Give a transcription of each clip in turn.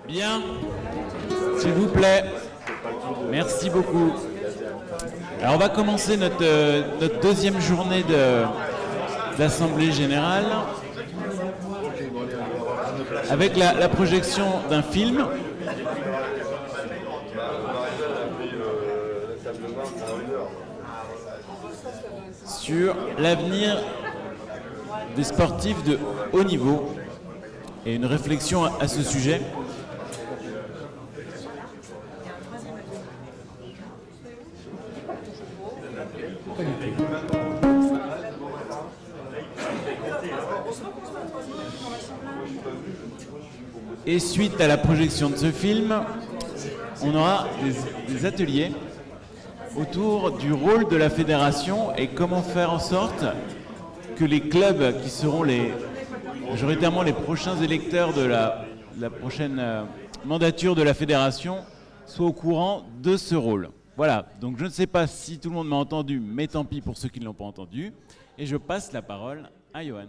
Bien, s'il vous plaît. Merci beaucoup. Alors on va commencer notre deuxième journée d'Assemblée Générale avec la projection d'un film sur l'avenir des sportifs de haut niveau et une réflexion à ce sujet. Et suite à la projection de ce film, on aura des ateliers autour du rôle de la fédération et comment faire en sorte que les clubs qui seront majoritairement les prochains électeurs de la prochaine mandature de la fédération soient au courant de ce rôle. Voilà, donc je ne sais pas si tout le monde m'a entendu, mais tant pis pour ceux qui ne l'ont pas entendu. Et je passe la parole à Johan.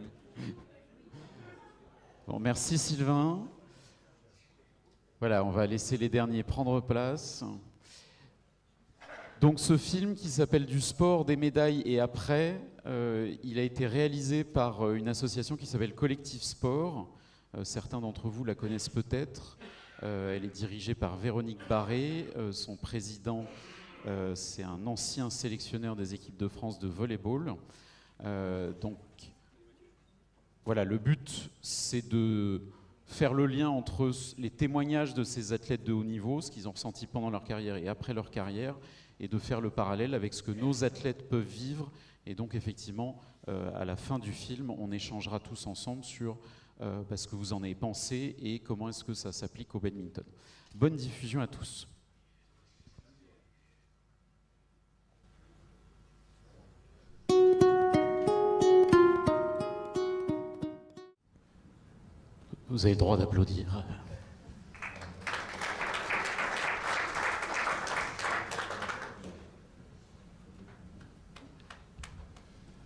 Bon, merci Sylvain. Voilà, on va laisser les derniers prendre place. Donc ce film qui s'appelle Du sport, des médailles et après, il a été réalisé par une association qui s'appelle Collectif Sport. Certains d'entre vous la connaissent peut-être. Elle est dirigée par Véronique Barré. Son président, c'est un ancien sélectionneur des équipes de France de volleyball. Donc voilà, le but, c'est de faire le lien entre les témoignages de ces athlètes de haut niveau, ce qu'ils ont ressenti pendant leur carrière et après leur carrière, et de faire le parallèle avec ce que nos athlètes peuvent vivre. Et donc effectivement, à la fin du film, on échangera tous ensemble sur ce que vous en avez pensé et comment est-ce que ça s'applique au badminton. Bonne diffusion à tous. Vous avez le droit d'applaudir.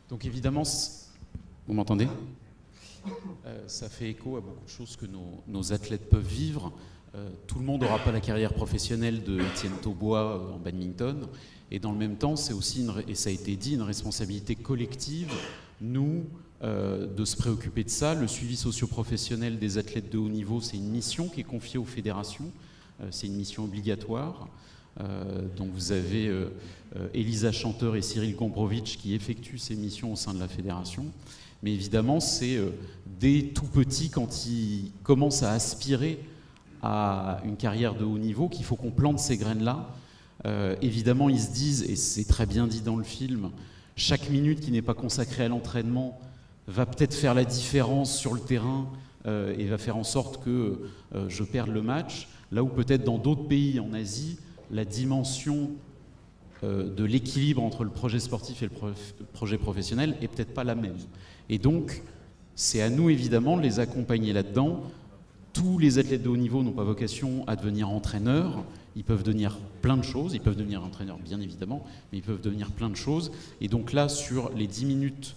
Donc évidemment, vous m'entendez ? Ça fait écho à beaucoup de choses que nos athlètes peuvent vivre. Tout le monde n'aura pas la carrière professionnelle de Étienne Taubois en badminton. Et dans le même temps, c'est aussi, et ça a été dit, une responsabilité collective, nous, de se préoccuper de ça. Le suivi socio-professionnel des athlètes de haut niveau, c'est une mission qui est confiée aux fédérations. C'est une mission obligatoire. Donc vous avez Elisa Chanteur et Cyril Gombrowicz qui effectuent ces missions au sein de la fédération. Mais évidemment, c'est dès tout petit, quand ils commencent à aspirer à une carrière de haut niveau, qu'il faut qu'on plante ces graines-là. Évidemment, ils se disent, et c'est très bien dit dans le film, chaque minute qui n'est pas consacrée à l'entraînement va peut-être faire la différence sur le terrain et va faire en sorte que je perde le match. Là où peut-être dans d'autres pays en Asie, la dimension de l'équilibre entre le projet sportif et le projet professionnel est peut-être pas la même. Et donc, c'est à nous évidemment de les accompagner là-dedans. Tous les athlètes de haut niveau n'ont pas vocation à devenir entraîneurs. Ils peuvent devenir plein de choses. Ils peuvent devenir entraîneurs, bien évidemment, mais ils peuvent devenir plein de choses. Et donc là, sur les 10 minutes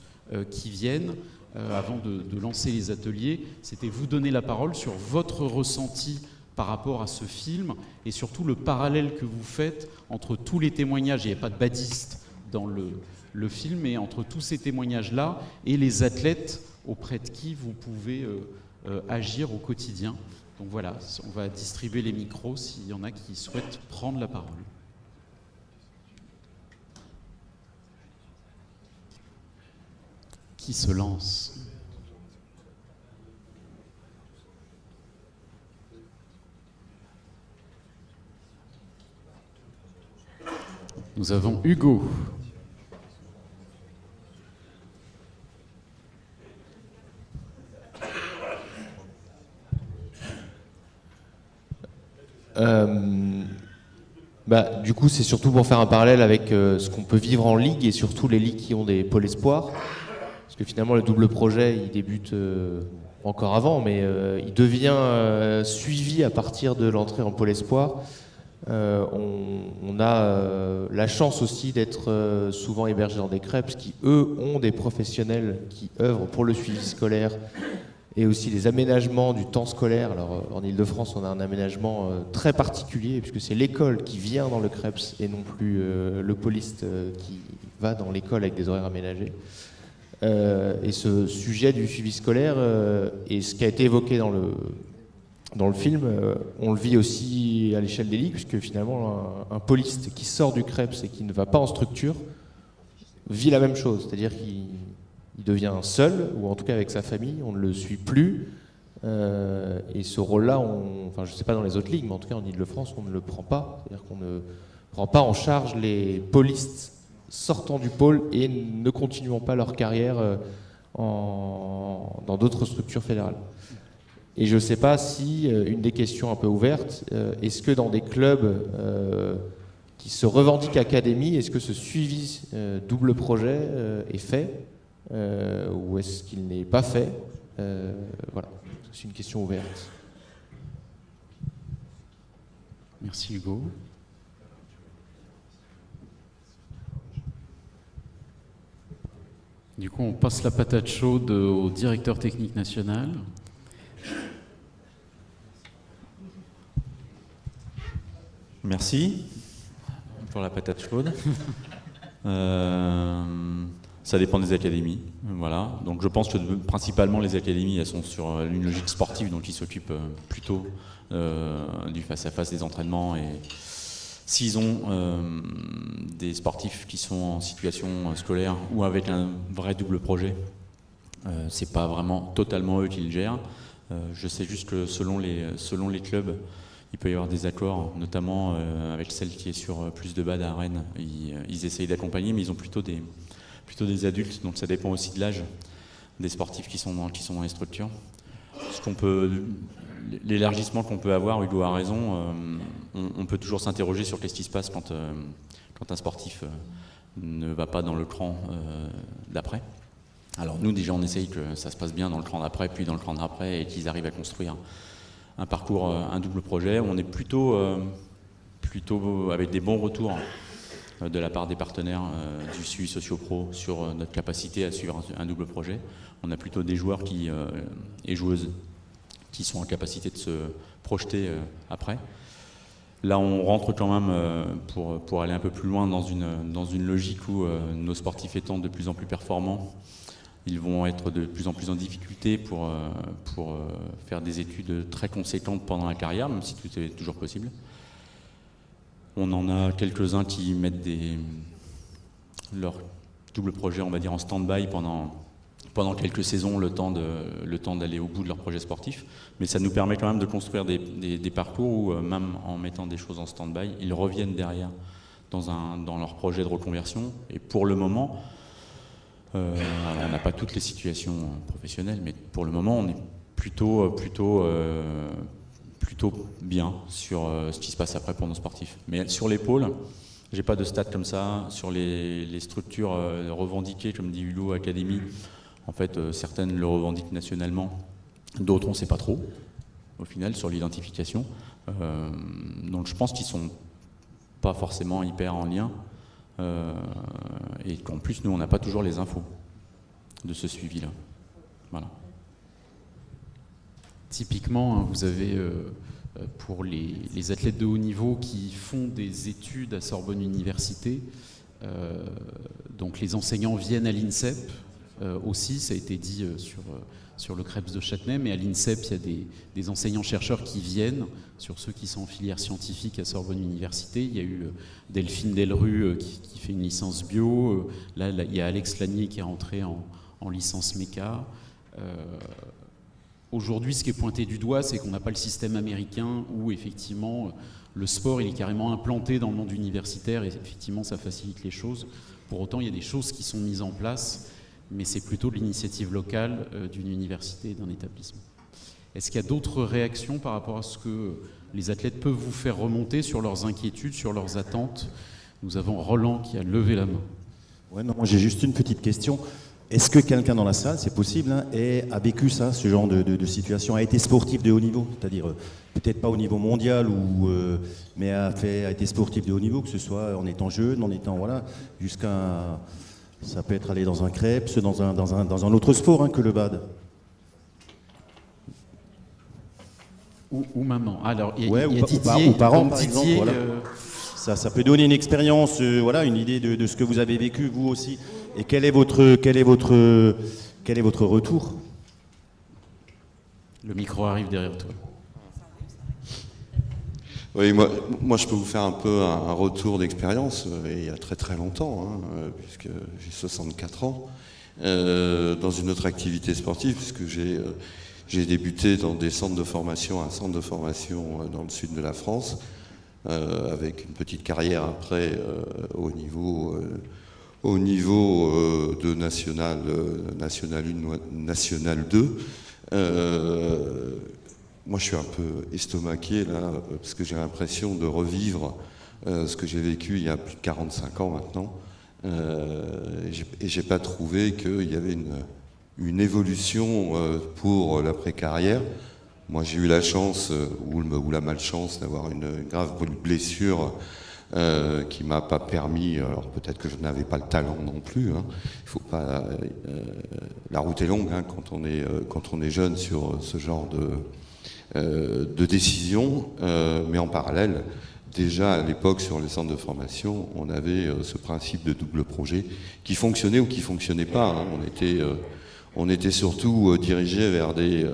qui viennent, avant de lancer les ateliers, c'était vous donner la parole sur votre ressenti par rapport à ce film et surtout le parallèle que vous faites entre tous les témoignages. Il n'y a pas de badiste dans le film, mais entre tous ces témoignages-là et les athlètes auprès de qui vous pouvez agir au quotidien. Donc voilà, on va distribuer les micros s'il y en a qui souhaitent prendre la parole. Qui se lance ? Nous avons Hugo. Du coup, c'est surtout pour faire un parallèle avec ce qu'on peut vivre en ligue et surtout les ligues qui ont des pôles espoirs. Parce que finalement, le double projet, il débute encore avant, mais il devient suivi à partir de l'entrée en pôle espoir. On a la chance aussi d'être souvent hébergés dans des crêpes qui, eux, ont des professionnels qui œuvrent pour le suivi scolaire et aussi les aménagements du temps scolaire. Alors en Ile-de-France, on a un aménagement très particulier, puisque c'est l'école qui vient dans le CREPS et non plus le poliste qui va dans l'école avec des horaires aménagés. Et ce sujet du suivi scolaire et ce qui a été évoqué dans le film, on le vit aussi à l'échelle des ligues, puisque finalement un poliste qui sort du CREPS et qui ne va pas en structure vit la même chose, c'est-à-dire qu'il devient seul, ou en tout cas avec sa famille, on ne le suit plus, et ce rôle-là, enfin je ne sais pas dans les autres ligues, mais en tout cas en Ile-de-France, on ne le prend pas, c'est-à-dire qu'on ne prend pas en charge les polistes sortant du pôle et ne continuant pas leur carrière dans d'autres structures fédérales. Et je ne sais pas si, une des questions un peu ouvertes, est-ce que dans des clubs qui se revendiquent académie, est-ce que ce suivi double projet est fait ou est-ce qu'il n'est pas fait? Voilà, c'est une question ouverte. Merci Hugo. Du coup, on passe la patate chaude au directeur technique national. Merci pour la patate chaude. Ça dépend des académies, voilà. Donc je pense que principalement les académies, elles sont sur une logique sportive, donc ils s'occupent plutôt du face-à-face des entraînements. Et s'ils ont des sportifs qui sont en situation scolaire ou avec un vrai double projet, c'est pas vraiment totalement eux qui le gèrent. Je sais juste que selon les clubs, il peut y avoir des accords, notamment avec celle qui est sur plus de BAD à Rennes. Ils essayent d'accompagner, mais ils ont plutôt des adultes, donc ça dépend aussi de l'âge des sportifs qui sont dans les structures. L'élargissement qu'on peut avoir, Hugo a raison, on peut toujours s'interroger sur qu'est-ce qui se passe quand un sportif ne va pas dans le cran d'après. Alors nous déjà on essaye que ça se passe bien dans le cran d'après, puis dans le cran d'après, et qu'ils arrivent à construire un parcours, un double projet. On est plutôt avec des bons retours de la part des partenaires du suivi socio-pro sur notre capacité à suivre un double projet. On a plutôt des joueurs et joueuses qui sont en capacité de se projeter après. Là, on rentre quand même pour aller un peu plus loin dans une logique où nos sportifs étant de plus en plus performants, ils vont être de plus en plus en difficulté pour faire des études très conséquentes pendant la carrière, même si tout est toujours possible. On en a quelques-uns qui mettent leur double projet, on va dire, en stand-by pendant quelques saisons, le temps d'aller au bout de leur projet sportif. Mais ça nous permet quand même de construire des parcours où, même en mettant des choses en stand-by, ils reviennent derrière dans leur projet de reconversion. Et pour le moment, on n'a pas toutes les situations professionnelles, mais pour le moment, on est plutôt bien sur ce qui se passe après pour nos sportifs. Mais sur les pôles, j'ai pas de stats comme ça. Sur les structures revendiquées, comme dit Hugo, Académie, en fait, certaines le revendiquent nationalement, d'autres on ne sait pas trop, au final, sur l'identification. Donc je pense qu'ils sont pas forcément hyper en lien, et qu'en plus, nous, on n'a pas toujours les infos de ce suivi-là. Voilà. Typiquement, vous avez, pour les athlètes de haut niveau qui font des études à Sorbonne Université, donc les enseignants viennent à l'INSEP aussi, ça a été dit sur le CREPS de Châtenay, mais à l'INSEP, il y a des enseignants-chercheurs qui viennent, sur ceux qui sont en filière scientifique à Sorbonne Université. Il y a eu Delphine Delru qui fait une licence bio, là, il y a Alex Lanier qui est rentré en licence méca. Aujourd'hui, ce qui est pointé du doigt, c'est qu'on n'a pas le système américain où, effectivement, le sport il est carrément implanté dans le monde universitaire et, effectivement, ça facilite les choses. Pour autant, il y a des choses qui sont mises en place, mais c'est plutôt de l'initiative locale d'une université et d'un établissement. Est-ce qu'il y a d'autres réactions par rapport à ce que les athlètes peuvent vous faire remonter sur leurs inquiétudes, sur leurs attentes? Nous avons Roland qui a levé la main. Ouais, non, j'ai juste une petite question. Est-ce que quelqu'un dans la salle, c'est possible, hein, a vécu ça, ce genre de situation, a été sportif de haut niveau, c'est-à-dire peut-être pas au niveau mondial, mais a été sportif de haut niveau, que ce soit en étant jeune, en étant, voilà, jusqu'à... Ça peut être aller dans un CREPS, dans un autre sport, hein, que le BAD. ou maman. Alors, il y a, Ouais, il y a ou Didier, ou parents, donc par Didier, exemple, voilà. Ça peut donner une expérience, voilà, une idée de ce que vous avez vécu vous aussi. Et quel est votre retour? Le micro arrive derrière toi. Oui, moi je peux vous faire un peu un retour d'expérience, et il y a très très longtemps, hein, puisque j'ai 64 ans, dans une autre activité sportive, puisque j'ai débuté dans des centres de formation, un centre de formation dans le sud de la France, avec une petite carrière après au niveau de National 1, National 2. Moi, je suis un peu estomaqué là, parce que j'ai l'impression de revivre ce que j'ai vécu il y a plus de 45 ans maintenant. Et j'ai pas trouvé qu'il y avait une évolution pour l'après-carrière. Moi, j'ai eu la chance ou la malchance d'avoir une grave blessure qui m'a pas permis. Alors peut-être que je n'avais pas le talent non plus. Hein. Il faut pas. La route est longue hein, quand on est jeune sur ce genre de décision, mais en parallèle, déjà à l'époque sur les centres de formation, on avait ce principe de double projet qui fonctionnait ou qui fonctionnait pas. Hein. On était surtout dirigé vers des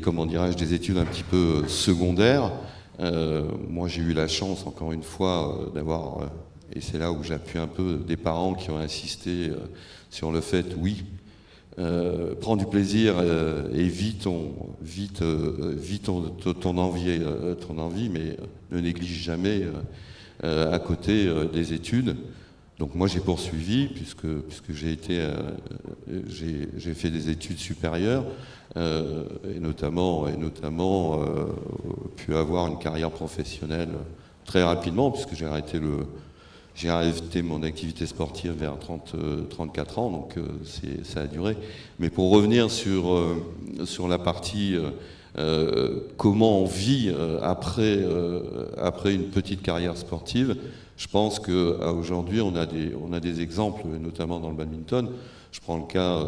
comment dirais-je, des études un petit peu secondaires. Moi, j'ai eu la chance, encore une fois, d'avoir, et c'est là où j'appuie un peu, des parents qui ont insisté sur le fait, oui. Prends du plaisir et vis ton envie, mais ne néglige jamais à côté des études. Donc moi j'ai poursuivi puisque j'ai fait des études supérieures et notamment pu avoir une carrière professionnelle très rapidement puisque j'ai arrêté mon activité sportive vers 34 ans, donc ça a duré. Mais pour revenir sur la partie comment on vit après une petite carrière sportive, je pense qu'aujourd'hui on a des exemples, notamment dans le badminton. Je prends le cas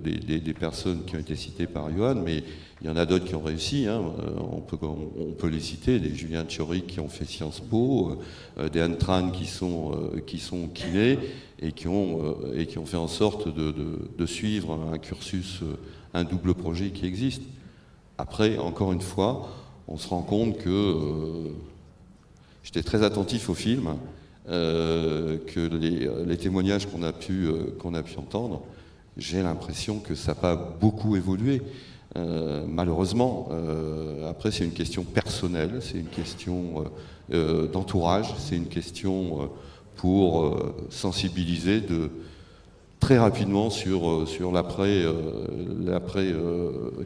des personnes qui ont été citées par Johan, mais il y en a d'autres qui ont réussi. Hein. On peut les citer, des Julien Tchori qui ont fait Sciences Po, des Anne Tran qui sont kinés et qui ont fait en sorte de suivre un cursus, un double projet qui existe. Après, encore une fois, on se rend compte que j'étais très attentif au film, que les témoignages qu'on a pu entendre, j'ai l'impression que ça n'a pas beaucoup évolué. Malheureusement, après c'est une question personnelle, c'est une question d'entourage, c'est une question pour sensibiliser très rapidement sur l'après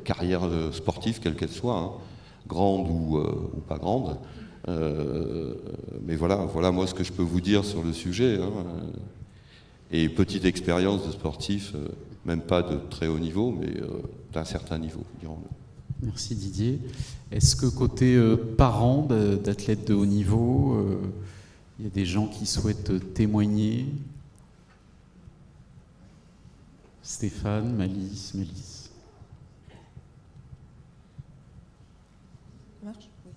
carrière sportive, quelle qu'elle soit, hein, grande ou pas grande. Mais voilà moi ce que je peux vous dire sur le sujet. Hein. Et petite expérience de sportif, même pas de très haut niveau, mais d'un certain niveau, dirons-le. Merci Didier. Est-ce que côté parents d'athlètes de haut niveau, il y a des gens qui souhaitent témoigner? Stéphane, Malice. Ça marche ? Oui.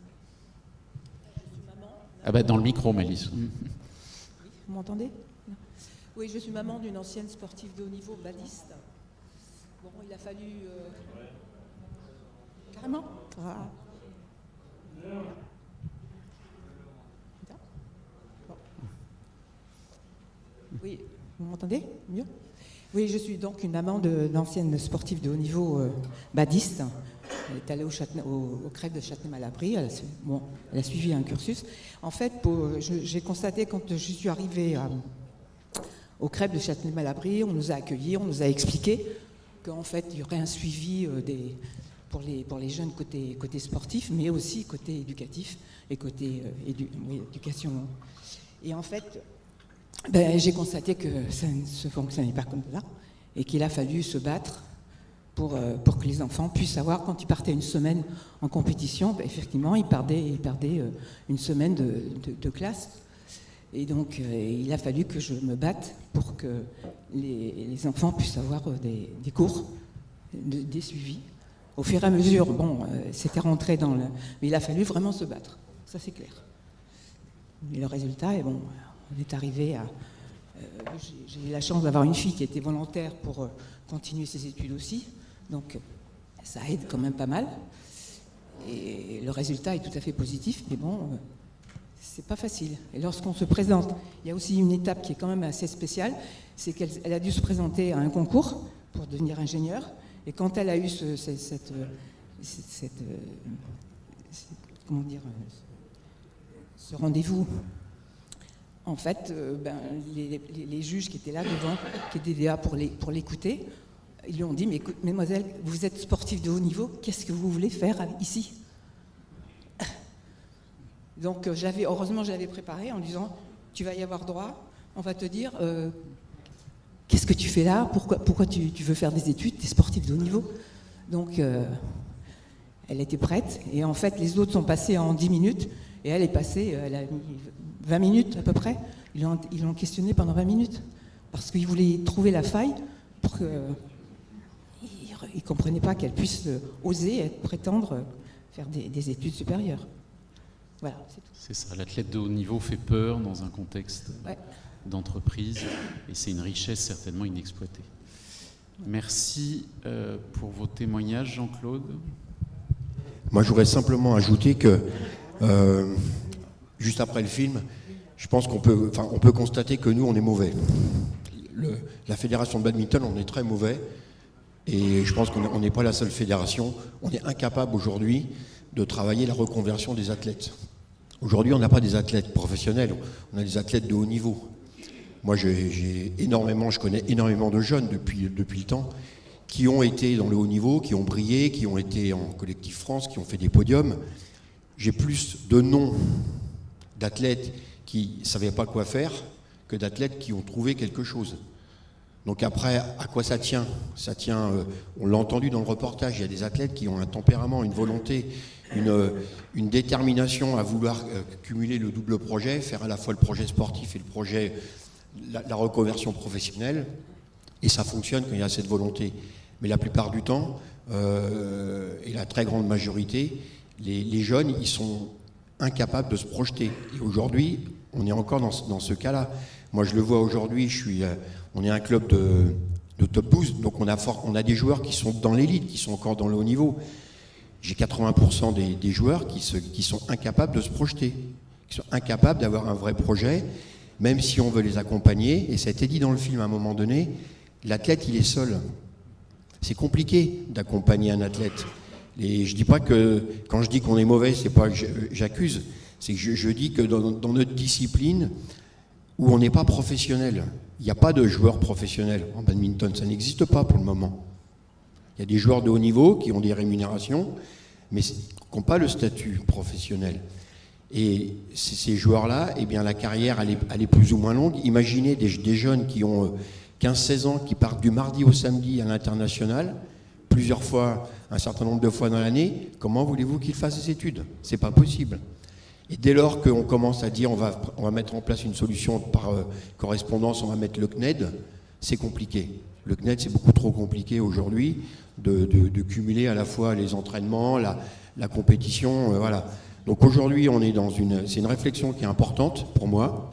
Je suis maman. Ah bah dans le micro, Malice. Oui, vous m'entendez ? Oui, je suis maman d'une ancienne sportive de haut niveau, badiste. Bon, il a fallu... Carrément ? Ah. Bon. Oui, vous m'entendez mieux ? Oui, je suis donc une maman d'ancienne sportive de haut niveau badiste. Elle est allée au crêpes de Châtenay-Malabry. Elle a suivi un cursus. En fait, j'ai constaté quand je suis arrivée au crêpes de Châtenay-Malabry, on nous a accueillis, on nous a expliqué qu'en fait, il y aurait un suivi pour les jeunes côté sportif, mais aussi côté éducatif et côté éducation. Et en fait... j'ai constaté que ça ne se fonctionnait pas comme ça et qu'il a fallu se battre pour que les enfants puissent savoir quand ils partaient une semaine en compétition, effectivement, ils perdaient une semaine de classe. Et donc, il a fallu que je me batte pour que les enfants puissent avoir des cours, des suivis. Au fur et à mesure, c'était rentré dans le... Mais il a fallu vraiment se battre, ça c'est clair. Et le résultat est bon, on est arrivé à... j'ai eu la chance d'avoir une fille qui était volontaire pour continuer ses études aussi, donc ça aide quand même pas mal. Et le résultat est tout à fait positif, mais bon, c'est pas facile. Et lorsqu'on se présente, il y a aussi une étape qui est quand même assez spéciale, c'est qu'elle a dû se présenter à un concours pour devenir ingénieure, et quand elle a eu comment dire, ce rendez-vous, en fait, les juges qui étaient là devant, qui étaient là pour l'écouter, ils lui ont dit, mais mademoiselle, vous êtes sportive de haut niveau, qu'est-ce que vous voulez faire ici? Donc heureusement j'avais préparé en disant, tu vas y avoir droit, on va te dire, qu'est-ce que tu fais là, pourquoi tu veux faire des études, tu es sportive de haut niveau. Donc elle était prête, et en fait les autres sont passés en 10 minutes, et elle est passée, elle a mis 20 minutes à peu près, ils l'ont questionnée pendant 20 minutes, parce qu'ils voulaient trouver la faille pour que... Ils ne comprenaient pas qu'elle puisse oser prétendre faire des études supérieures. Voilà, c'est tout. C'est ça, l'athlète de haut niveau fait peur dans un contexte d'entreprise, et c'est une richesse certainement inexploitée. Merci pour vos témoignages, Jean-Claude. Moi, je voudrais simplement ajouter que, juste après le film, je pense on peut constater que nous, on est mauvais. La fédération de badminton, on est très mauvais. Et je pense qu'on n'est pas la seule fédération. On est incapable aujourd'hui de travailler la reconversion des athlètes. Aujourd'hui, on n'a pas des athlètes professionnels, on a des athlètes de haut niveau. Moi, je connais énormément de jeunes depuis le temps qui ont été dans le haut niveau, qui ont brillé, qui ont été en collectif France, qui ont fait des podiums. J'ai plus de noms d'athlètes qui ne savaient pas quoi faire que d'athlètes qui ont trouvé quelque chose. Donc après, à quoi ça tient? Ça tient, on l'a entendu dans le reportage, il y a des athlètes qui ont un tempérament, une volonté, une détermination à vouloir cumuler le double projet, faire à la fois le projet sportif et le projet, la reconversion professionnelle, et ça fonctionne quand il y a cette volonté. Mais la plupart du temps, et la très grande majorité, les jeunes, ils sont incapables de se projeter. Et aujourd'hui, on est encore dans ce cas-là. Moi, je le vois aujourd'hui, on est un club de top 12, donc on a des joueurs qui sont dans l'élite, qui sont encore dans le haut niveau. J'ai 80% des joueurs qui sont incapables de se projeter, qui sont incapables d'avoir un vrai projet, même si on veut les accompagner. Et ça a été dit dans le film à un moment donné, l'athlète, il est seul. C'est compliqué d'accompagner un athlète. Et je dis pas que, quand je dis qu'on est mauvais, c'est pas que j'accuse, c'est que je dis que dans notre discipline, où on n'est pas professionnel, il n'y a pas de joueurs professionnels en badminton, ça n'existe pas pour le moment. Il y a des joueurs de haut niveau qui ont des rémunérations, mais qui n'ont pas le statut professionnel. Et ces joueurs-là, eh bien, la carrière, elle est plus ou moins longue. Imaginez des jeunes qui ont 15-16 ans, qui partent du mardi au samedi à l'international, plusieurs fois, un certain nombre de fois dans l'année. Comment voulez-vous qu'ils fassent des études? C'est pas possible. Et dès lors qu'on commence à dire on va mettre en place une solution par correspondance, on va mettre le CNED, c'est compliqué. Le CNED, c'est beaucoup trop compliqué aujourd'hui de cumuler à la fois les entraînements, la compétition, voilà. Donc aujourd'hui, c'est une réflexion qui est importante pour moi,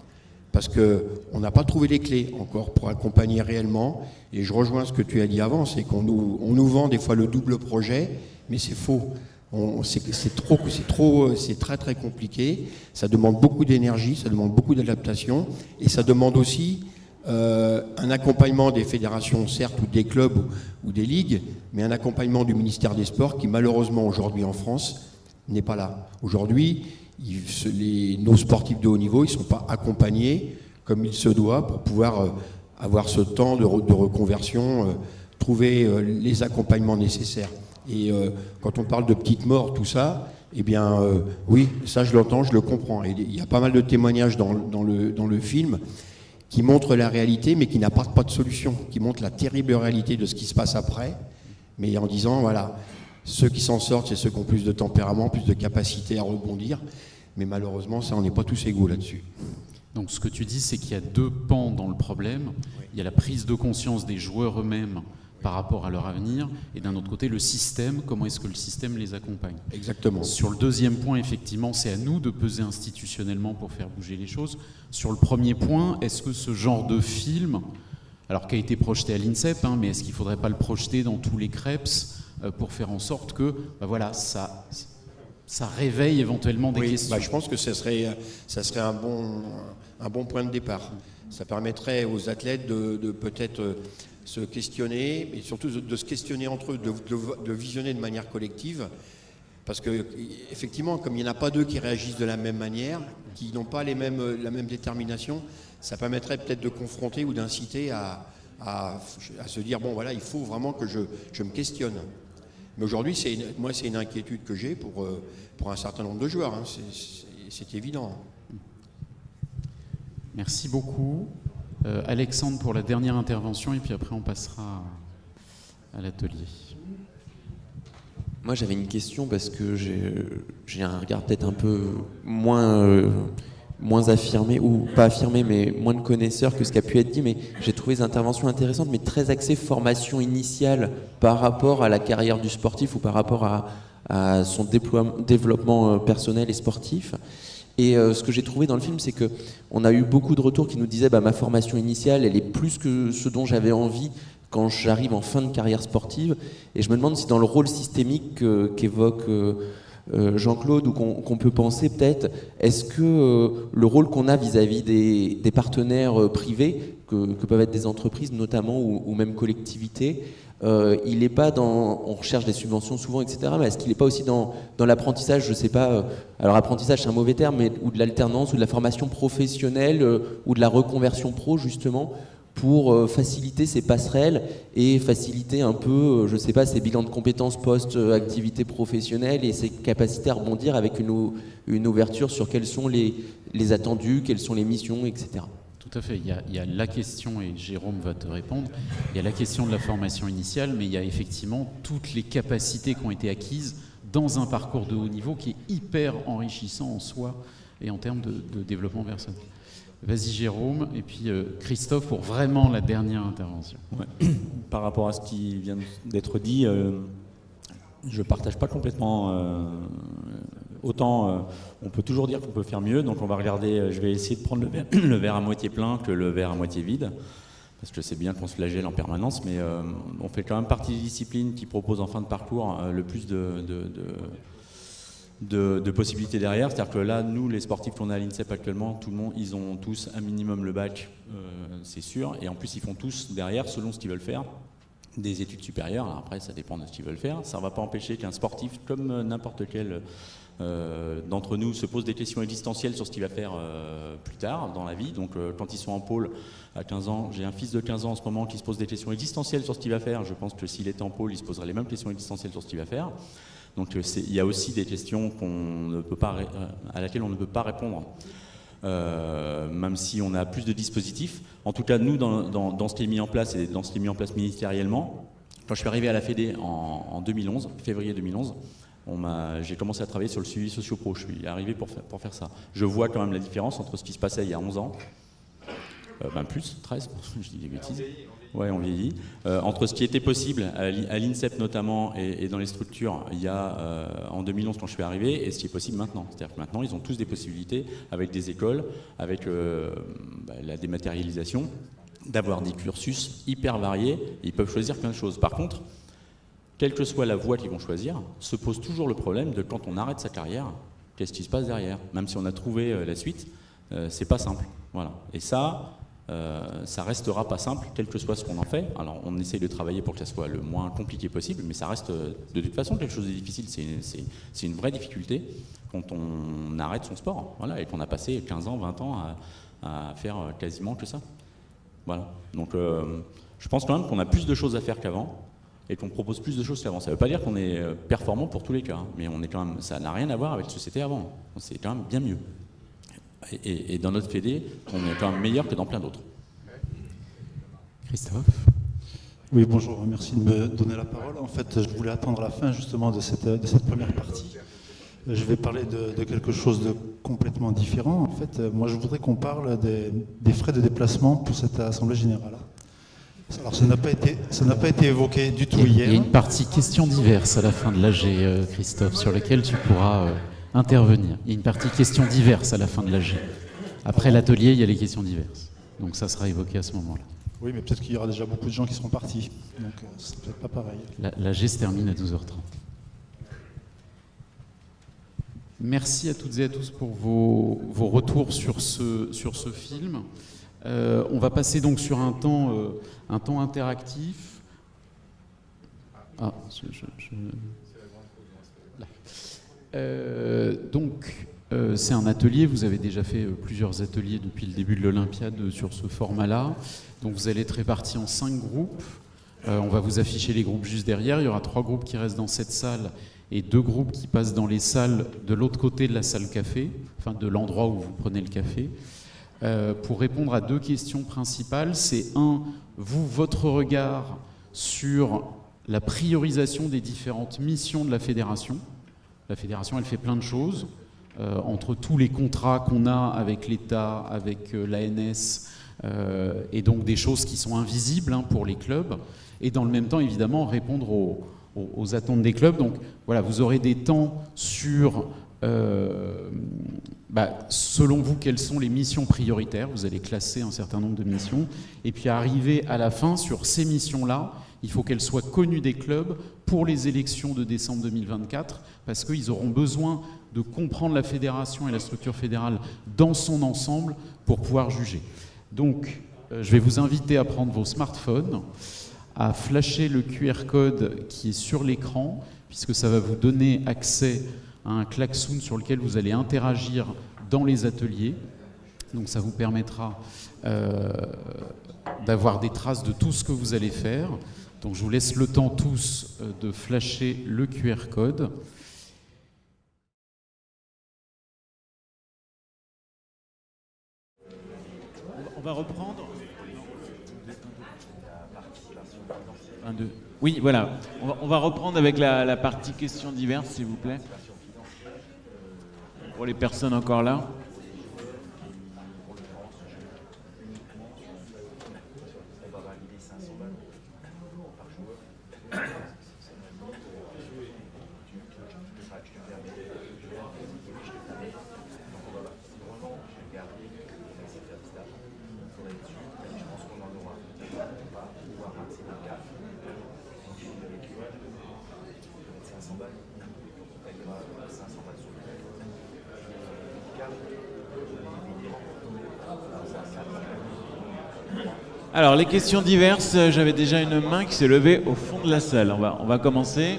parce qu'on n'a pas trouvé les clés encore pour accompagner réellement. Et je rejoins ce que tu as dit avant, c'est qu'on nous vend des fois le double projet, mais c'est faux. C'est très très compliqué, ça demande beaucoup d'énergie, ça demande beaucoup d'adaptation, et ça demande aussi un accompagnement des fédérations, certes, ou des clubs ou des ligues, mais un accompagnement du ministère des Sports qui malheureusement aujourd'hui en France n'est pas là. Aujourd'hui, nos sportifs de haut niveau, ils ne sont pas accompagnés comme il se doit pour pouvoir avoir ce temps de reconversion, trouver les accompagnements nécessaires. Et quand on parle de petites morts, tout ça, eh bien, oui, ça je l'entends, je le comprends. Et il y a pas mal de témoignages dans le film qui montrent la réalité, mais qui n'apportent pas de solution, qui montrent la terrible réalité de ce qui se passe après, mais en disant, voilà, ceux qui s'en sortent, c'est ceux qui ont plus de tempérament, plus de capacité à rebondir, mais malheureusement, ça, on n'est pas tous égaux là-dessus. Donc ce que tu dis, c'est qu'il y a deux pans dans le problème. Oui. Il y a la prise de conscience des joueurs eux-mêmes par rapport à leur avenir, et d'un autre côté le système, comment est-ce que le système les accompagne. Exactement. Sur le deuxième point, effectivement, c'est à nous de peser institutionnellement pour faire bouger les choses. Sur le premier point, est-ce que ce genre de film, alors qui a été projeté à l'INSEP, mais est-ce qu'il ne faudrait pas le projeter dans tous les CREPS pour faire en sorte que voilà, ça réveille éventuellement des questions. Je pense que ça serait un bon point de départ. Ça permettrait aux athlètes de peut-être se questionner, et surtout de se questionner entre eux, de visionner de manière collective. Parce que effectivement, comme il n'y en a pas deux qui réagissent de la même manière, qui n'ont pas la même détermination, ça permettrait peut-être de confronter ou d'inciter à se dire, bon voilà, il faut vraiment que je me questionne. Mais aujourd'hui, c'est une inquiétude que j'ai pour un certain nombre de joueurs, hein. C'est évident. Merci beaucoup. Alexandre pour la dernière intervention, et puis après on passera à l'atelier. Moi j'avais une question parce que j'ai un regard peut-être un peu moins affirmé, ou pas affirmé, mais moins de connaisseurs que ce qui a pu être dit, mais j'ai trouvé les interventions intéressantes, mais très axées formation initiale par rapport à la carrière du sportif ou par rapport à son développement personnel et sportif. Et ce que j'ai trouvé dans le film, c'est qu'on a eu beaucoup de retours qui nous disaient ma formation initiale, elle est plus que ce dont j'avais envie quand j'arrive en fin de carrière sportive. Et je me demande si dans le rôle systémique qu'évoque Jean-Claude, ou qu'on peut penser peut-être, est-ce que le rôle qu'on a vis-à-vis des partenaires privés, que peuvent être des entreprises notamment, ou même collectivités, il n'est pas on recherche des subventions souvent, etc., mais est-ce qu'il n'est pas aussi dans l'apprentissage, je ne sais pas, alors apprentissage c'est un mauvais terme, mais ou de l'alternance, ou de la formation professionnelle, ou de la reconversion pro justement, pour faciliter ces passerelles et faciliter un peu, je ne sais pas, ces bilans de compétences post-activité professionnelle et ces capacités à rebondir avec une ouverture sur quels sont les attendus, quelles sont les missions, etc. Tout à fait, il y a la question, et Jérôme va te répondre, il y a la question de la formation initiale, mais il y a effectivement toutes les capacités qui ont été acquises dans un parcours de haut niveau qui est hyper enrichissant en soi et en termes de développement personnel. Vas-y Jérôme, et puis Christophe pour vraiment la dernière intervention. Ouais. Par rapport à ce qui vient d'être dit, je ne partage pas complètement. Autant on peut toujours dire qu'on peut faire mieux, donc on va regarder, je vais essayer de prendre le verre à moitié plein que le verre à moitié vide, parce que c'est bien qu'on se flagelle en permanence, mais on fait quand même partie des disciplines qui proposent en fin de parcours le plus de possibilités derrière. C'est-à-dire que là, nous, les sportifs qu'on a à l'INSEP actuellement, tout le monde, ils ont tous un minimum le bac, c'est sûr, et en plus ils font tous derrière, selon ce qu'ils veulent faire, des études supérieures. Alors après, ça dépend de ce qu'ils veulent faire. Ça ne va pas empêcher qu'un sportif, comme n'importe quel d'entre nous, se pose des questions existentielles sur ce qu'il va faire plus tard dans la vie. Donc quand ils sont en pôle à 15 ans, j'ai un fils de 15 ans en ce moment qui se pose des questions existentielles sur ce qu'il va faire. Je pense que s'il était en pôle, il se poserait les mêmes questions existentielles sur ce qu'il va faire. Donc il y a aussi des questions à laquelle on ne peut pas répondre. Même si on a plus de dispositifs. En tout cas, nous, dans ce qui est mis en place, et dans ce qui est mis en place ministériellement, quand je suis arrivé à la Fédé en 2011, février 2011, j'ai commencé à travailler sur le suivi socio-pro. Je suis arrivé pour faire ça. Je vois quand même la différence entre ce qui se passait il y a 11 ans, plus, 13, je dis des bêtises. Ouais, on vieillit. Entre ce qui était possible à l'INSEP notamment et dans les structures il y a en 2011 quand je suis arrivé, et ce qui est possible maintenant. C'est-à-dire que maintenant ils ont tous des possibilités avec des écoles, avec la dématérialisation, d'avoir des cursus hyper variés. Et ils peuvent choisir plein de choses. Par contre, quelle que soit la voie qu'ils vont choisir, se pose toujours le problème de quand on arrête sa carrière, qu'est-ce qui se passe derrière? Même si on a trouvé la suite, c'est pas simple. Voilà. Et ça restera pas simple, quel que soit ce qu'on en fait. Alors on essaye de travailler pour que ça soit le moins compliqué possible, mais ça reste de toute façon quelque chose de difficile. C'est une vraie difficulté quand on arrête son sport, voilà, et qu'on a passé 15 ans, 20 ans à faire quasiment que ça. Voilà. Donc je pense quand même qu'on a plus de choses à faire qu'avant et qu'on propose plus de choses qu'avant. Ça ne veut pas dire qu'on est performant pour tous les cas, mais on est quand même, ça n'a rien à voir avec ce que c'était avant. C'est quand même bien mieux. Et dans notre Fédé, on est quand même meilleur que dans plein d'autres. Christophe? Oui, bonjour, merci de me donner la parole. En fait, je voulais attendre la fin justement de cette première partie. Je vais parler de quelque chose de complètement différent. En fait, moi, je voudrais qu'on parle des frais de déplacement pour cette Assemblée Générale. Alors ça n'a pas été évoqué du tout Il y hier. a une partie questions diverses à la fin de l'AG, Christophe, sur laquelle tu pourras intervenir. Il y a une partie questions diverses à la fin de l'AG. Après l'atelier, il y a les questions diverses. Donc ça sera évoqué à ce moment-là. Oui, mais peut-être qu'il y aura déjà beaucoup de gens qui seront partis. Donc c'est peut-être pas pareil. L'AG se termine à 12h30. Merci à toutes et à tous pour vos retours sur ce film. On va passer donc sur un temps interactif. Ah, c'est un atelier. Vous avez déjà fait plusieurs ateliers depuis le début de l'Olympiade sur ce format-là. Donc vous allez être répartis en 5 groupes. On va vous afficher les groupes juste derrière. Il y aura 3 groupes qui restent dans cette salle et 2 groupes qui passent dans les salles de l'autre côté de la salle café, enfin de l'endroit où vous prenez le café. Pour répondre à 2 questions principales, c'est votre regard sur la priorisation des différentes missions de la fédération. La fédération, elle fait plein de choses, entre tous les contrats qu'on a avec l'État, avec l'ANS, et donc des choses qui sont invisibles pour les clubs, et dans le même temps, évidemment, répondre aux attentes des clubs. Donc voilà, vous aurez des temps sur... selon vous, quelles sont les missions prioritaires? Vous allez classer un certain nombre de missions. Et puis arriver à la fin, sur ces missions-là, il faut qu'elles soient connues des clubs pour les élections de décembre 2024, parce qu'ils auront besoin de comprendre la fédération et la structure fédérale dans son ensemble pour pouvoir juger. Donc, je vais vous inviter à prendre vos smartphones, à flasher le QR code qui est sur l'écran, puisque ça va vous donner accès à un klaxon sur lequel vous allez interagir dans les ateliers. Donc ça vous permettra d'avoir des traces de tout ce que vous allez faire. Donc je vous laisse le temps tous de flasher le QR code. On va reprendre. Un, deux. Oui, voilà. On va reprendre avec la partie questions diverses, s'il vous plaît. Pour les personnes encore là. Alors, les questions diverses, j'avais déjà une main qui s'est levée au fond de la salle. On va commencer.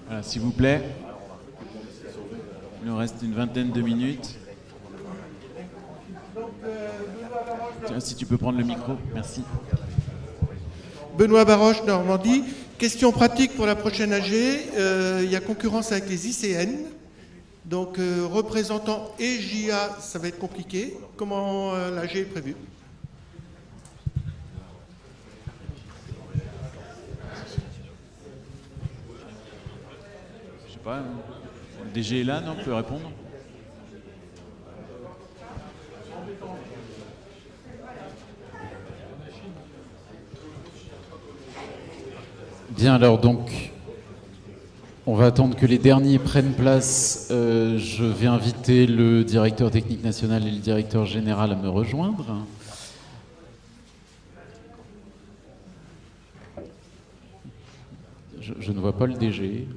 Voilà, s'il vous plaît. Il nous reste une vingtaine de minutes. Tiens, si tu peux prendre le micro, merci. Benoît Baroche, Normandie. Question pratique pour la prochaine AG. Il y a concurrence avec les ICN. Donc, représentant et JA, ça va être compliqué. Comment l'AG est prévu? Je sais pas. Le DG est là, non? On peut répondre? Bien, alors donc, on va attendre que les derniers prennent place. Je vais inviter le directeur technique national et le directeur général à me rejoindre. Je ne vois pas le DG.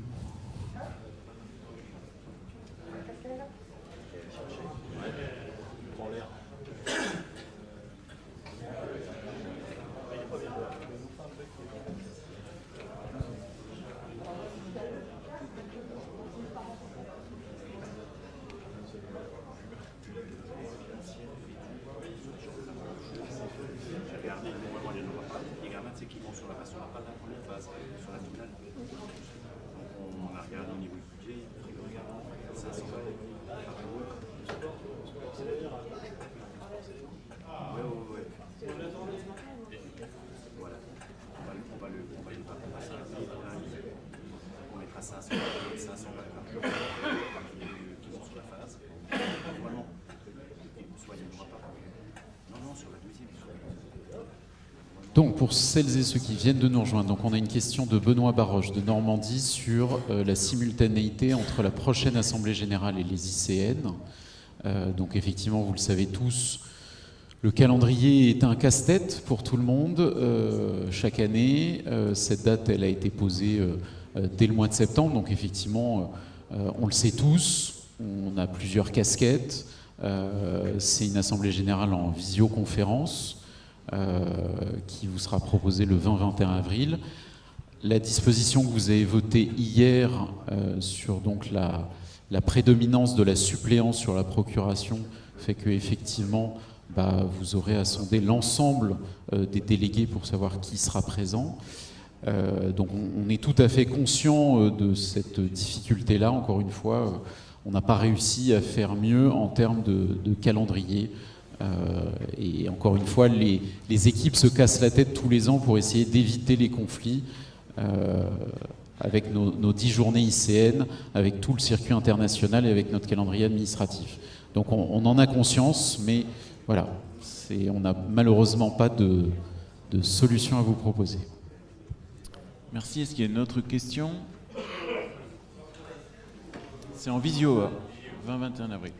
Donc, pour celles et ceux qui viennent de nous rejoindre, donc on a une question de Benoît Baroche de Normandie sur la simultanéité entre la prochaine Assemblée Générale et les ICN. Donc, effectivement, vous le savez tous, le calendrier est un casse-tête pour tout le monde chaque année. Cette date, elle a été posée dès le mois de septembre. Donc, effectivement, on le sait tous, on a plusieurs casquettes. C'est une Assemblée Générale en visioconférence. Qui vous sera proposé le 20-21 avril. La disposition que vous avez votée hier sur donc la prédominance de la suppléance sur la procuration fait que effectivement vous aurez à sonder l'ensemble des délégués pour savoir qui sera présent. Donc on est tout à fait conscient de cette difficulté-là. Encore une fois, on n'a pas réussi à faire mieux en termes de calendrier. Et encore une fois, les équipes se cassent la tête tous les ans pour essayer d'éviter les conflits avec nos 10 journées ICN, avec tout le circuit international et avec notre calendrier administratif. Donc on en a conscience, mais voilà, on n'a malheureusement pas de solution à vous proposer. Merci. Est-ce qu'il y a une autre question? C'est en visio, 20-21 avril.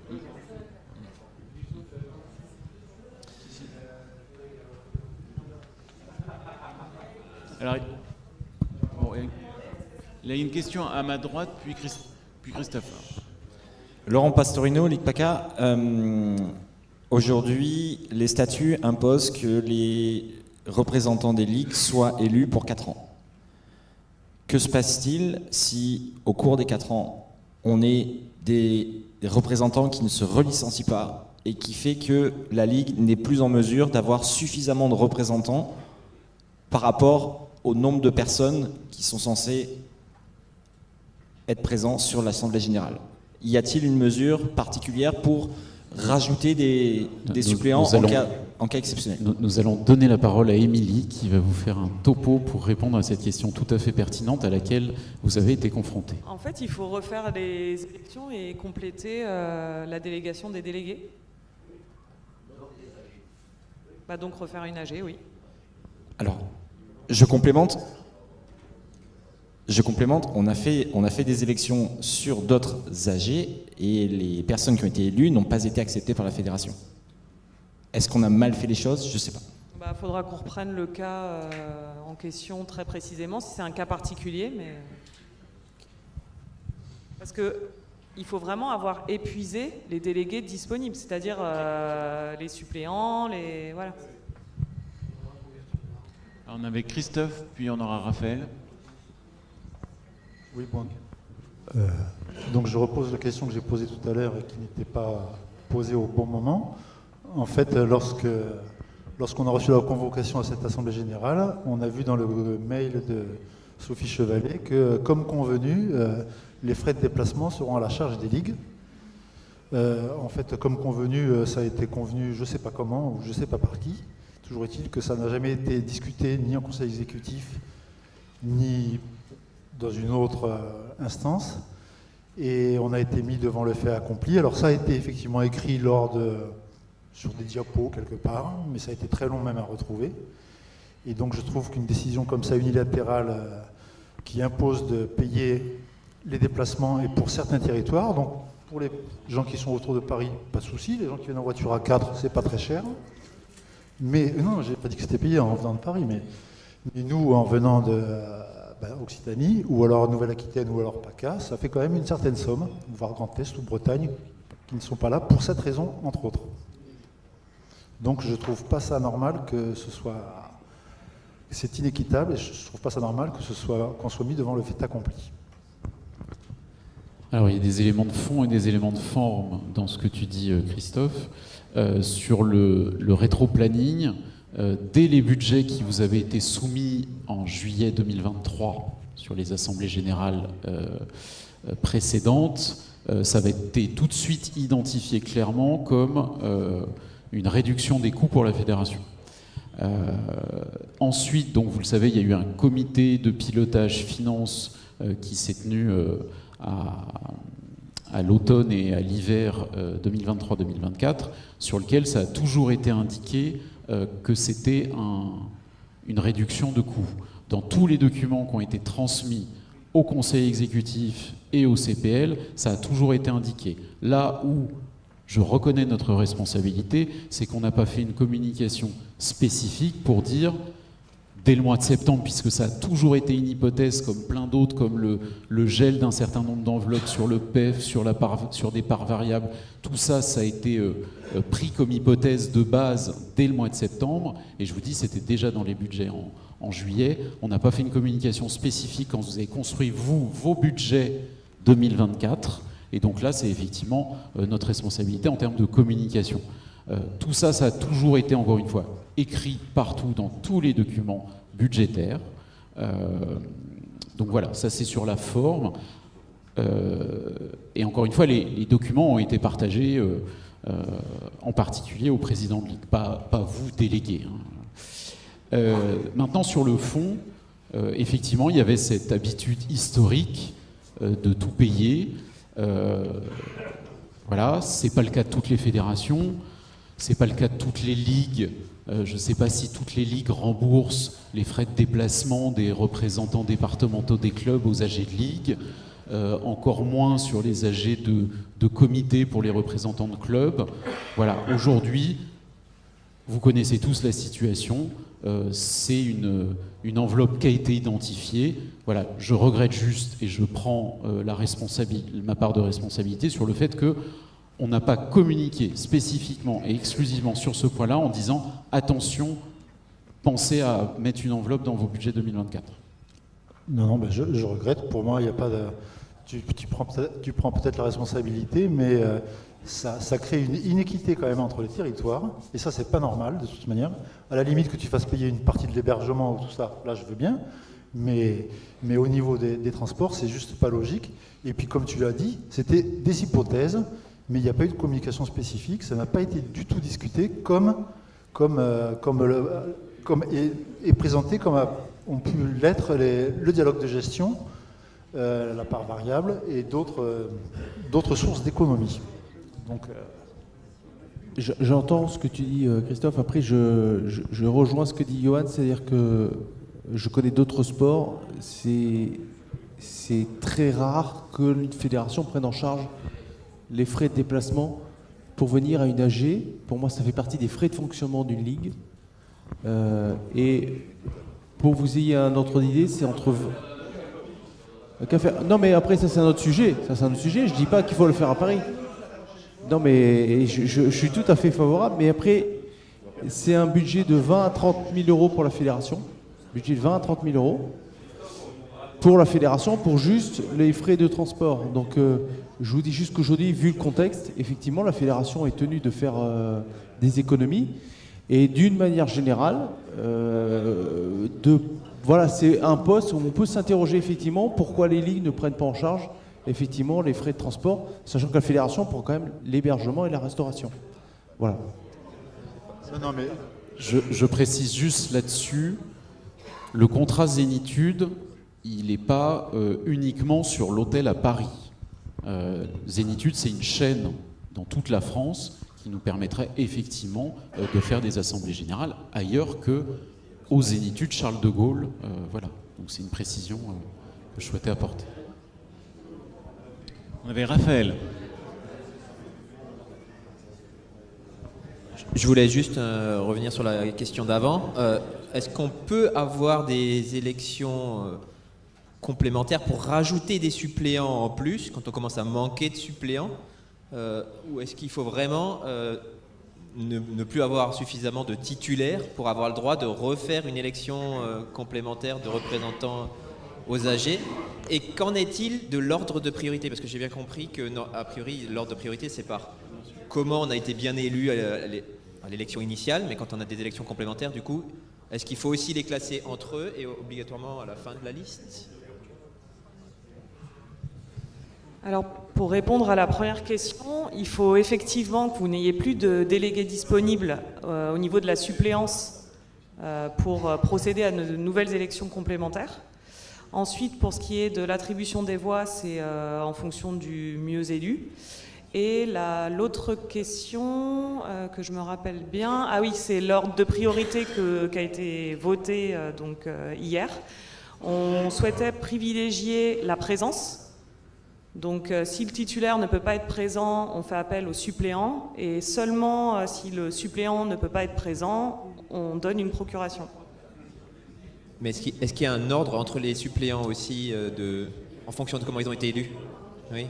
Alors, il y a une question à ma droite, puis Christophe. Laurent Pastorino, Ligue PACA. Aujourd'hui, les statuts imposent que les représentants des ligues soient élus pour 4 ans. Que se passe-t-il si, au cours des 4 ans, on est des représentants qui ne se relicencient pas et qui fait que la Ligue n'est plus en mesure d'avoir suffisamment de représentants par rapport au nombre de personnes qui sont censées être présents sur l'Assemblée Générale? Y a-t-il une mesure particulière pour rajouter des suppléants en cas exceptionnel? Nous allons donner la parole à Émilie qui va vous faire un topo pour répondre à cette question tout à fait pertinente à laquelle vous avez été confronté. En fait, il faut refaire les élections et compléter la délégation des délégués. Donc refaire une AG, oui. Alors, je complémente, on a fait des élections sur d'autres AG et les personnes qui ont été élues n'ont pas été acceptées par la fédération. Est-ce qu'on a mal fait les choses? Je ne sais pas. Faudra qu'on reprenne le cas en question très précisément, si c'est un cas particulier, mais... Parce qu'il faut vraiment avoir épuisé les délégués disponibles, c'est-à-dire les suppléants, voilà. Alors on avait Christophe, puis on aura Raphaël. Oui, bon. Donc je repose la question que j'ai posée tout à l'heure et qui n'était pas posée au bon moment. En fait, lorsqu'on a reçu la convocation à cette Assemblée Générale, on a vu dans le mail de Sophie Chevalet que, comme convenu, les frais de déplacement seront à la charge des ligues. En fait, comme convenu, ça a été convenu, je ne sais pas comment, ou je ne sais pas par qui. Toujours est-il que ça n'a jamais été discuté ni en conseil exécutif, ni dans une autre instance. Et on a été mis devant le fait accompli. Alors ça a été effectivement écrit sur des diapos quelque part, mais ça a été très long même à retrouver. Et donc je trouve qu'une décision comme ça unilatérale qui impose de payer les déplacements et pour certains territoires, donc pour les gens qui sont autour de Paris, pas de souci, les gens qui viennent en voiture à 4, c'est pas très cher. Mais non, j'ai pas dit que c'était payé en venant de Paris, mais nous en venant de Occitanie, ou alors Nouvelle-Aquitaine, ou alors PACA, ça fait quand même une certaine somme, voire Grand Est ou Bretagne, qui ne sont pas là pour cette raison, entre autres. Donc je trouve pas ça normal que ce soit... C'est inéquitable et je trouve pas ça normal qu'on soit mis devant le fait accompli. Alors il y a des éléments de fond et des éléments de forme dans ce que tu dis, Christophe. Sur le rétro-planning, dès les budgets qui vous avaient été soumis en juillet 2023 sur les assemblées générales précédentes, ça avait été tout de suite identifié clairement comme une réduction des coûts pour la fédération. Ensuite, donc vous le savez, il y a eu un comité de pilotage finance qui s'est tenu à l'automne et à l'hiver 2023-2024, sur lequel ça a toujours été indiqué que c'était une réduction de coûts. Dans tous les documents qui ont été transmis au Conseil exécutif et au CPL, ça a toujours été indiqué. Là où je reconnais notre responsabilité, c'est qu'on n'a pas fait une communication spécifique pour dire, dès le mois de septembre, puisque ça a toujours été une hypothèse, comme plein d'autres, comme le gel d'un certain nombre d'enveloppes sur le PEF, sur des parts variables, tout ça, ça a été pris comme hypothèse de base dès le mois de septembre, et je vous dis, c'était déjà dans les budgets en juillet. On n'a pas fait une communication spécifique quand vous avez construit, vos budgets 2024, et donc là, c'est effectivement notre responsabilité en termes de communication. Tout ça, ça a toujours été, encore une fois, écrit partout dans tous les documents budgétaires. Donc voilà, ça c'est sur la forme. Et encore une fois, les documents ont été partagés en particulier au président de Ligue, pas vous, délégués. Maintenant, sur le fond, effectivement, il y avait cette habitude historique de tout payer. Voilà, c'est pas le cas de toutes les fédérations. C'est pas le cas de toutes les ligues. Je ne sais pas si toutes les ligues remboursent les frais de déplacement des représentants départementaux des clubs aux AG de ligue. Encore moins sur les AG de comité pour les représentants de clubs. Voilà, aujourd'hui, vous connaissez tous la situation. C'est une enveloppe qui a été identifiée. Voilà, je regrette juste et je prends ma part de responsabilité sur le fait que on n'a pas communiqué spécifiquement et exclusivement sur ce point-là en disant « Attention, pensez à mettre une enveloppe dans vos budgets 2024 ». Non, ben je regrette. Pour moi, il n'y a pas de... Tu prends peut-être la responsabilité, mais ça crée une inéquité quand même entre les territoires. Et ça, c'est pas normal, de toute manière. À la limite que tu fasses payer une partie de l'hébergement ou tout ça, là, je veux bien. Mais au niveau des transports, c'est juste pas logique. Et puis, comme tu l'as dit, c'était des hypothèses, mais il n'y a pas eu de communication spécifique, ça n'a pas été du tout discuté comme est présenté, comme ont pu l'être le dialogue de gestion, la part variable et d'autres sources d'économie. Donc, j'entends ce que tu dis, Christophe. Après, je rejoins ce que dit Johan, c'est-à-dire que je connais d'autres sports, c'est très rare que une fédération prenne en charge les frais de déplacement pour venir à une AG. Pour moi, ça fait partie des frais de fonctionnement d'une ligue. Et pour que vous ayez un ordre d'idée, c'est entre... Non, mais après, ça c'est un autre sujet. Je dis pas qu'il faut le faire à Paris. Non, mais je suis tout à fait favorable. Mais après, c'est un budget de 20 à 30 000 euros pour la fédération. Budget de 20 à 30 000 euros pour la fédération, pour juste les frais de transport. Donc, je vous dis juste qu'aujourd'hui, vu le contexte, effectivement, la fédération est tenue de faire des économies. Et d'une manière générale, voilà, c'est un poste où on peut s'interroger effectivement pourquoi les ligues ne prennent pas en charge effectivement les frais de transport, sachant que la fédération prend quand même l'hébergement et la restauration. Voilà. Non, mais je précise juste là-dessus, le contrat Zénitude, il n'est pas uniquement sur l'hôtel à Paris. Zénitude, c'est une chaîne dans toute la France qui nous permettrait effectivement de faire des assemblées générales ailleurs que aux Zénitudes Charles de Gaulle. Voilà, donc c'est une précision que je souhaitais apporter. On avait Raphaël. Je voulais juste revenir sur la question d'avant. Est-ce qu'on peut avoir des élections complémentaires pour rajouter des suppléants en plus quand on commence à manquer de suppléants, ou est-ce qu'il faut vraiment ne plus avoir suffisamment de titulaires pour avoir le droit de refaire une élection complémentaire de représentants aux AG? Et qu'en est-il de l'ordre de priorité? Parce que j'ai bien compris que, a priori, l'ordre de priorité, c'est par comment on a été bien élu à l'élection initiale, mais quand on a des élections complémentaires, du coup, est-ce qu'il faut aussi les classer entre eux et obligatoirement à la fin de la liste? Alors, pour répondre à la première question, il faut effectivement que vous n'ayez plus de délégués disponibles au niveau de la suppléance pour procéder à de nouvelles élections complémentaires. Ensuite, pour ce qui est de l'attribution des voix, c'est en fonction du mieux élu. Et l'autre question que je me rappelle bien, ah oui, c'est l'ordre de priorité qui a été voté hier. On souhaitait privilégier la présence. Donc si le titulaire ne peut pas être présent, on fait appel au suppléant. Et seulement si le suppléant ne peut pas être présent, on donne une procuration. Mais est-ce qu'il y a un ordre entre les suppléants aussi en fonction de comment ils ont été élus? Oui.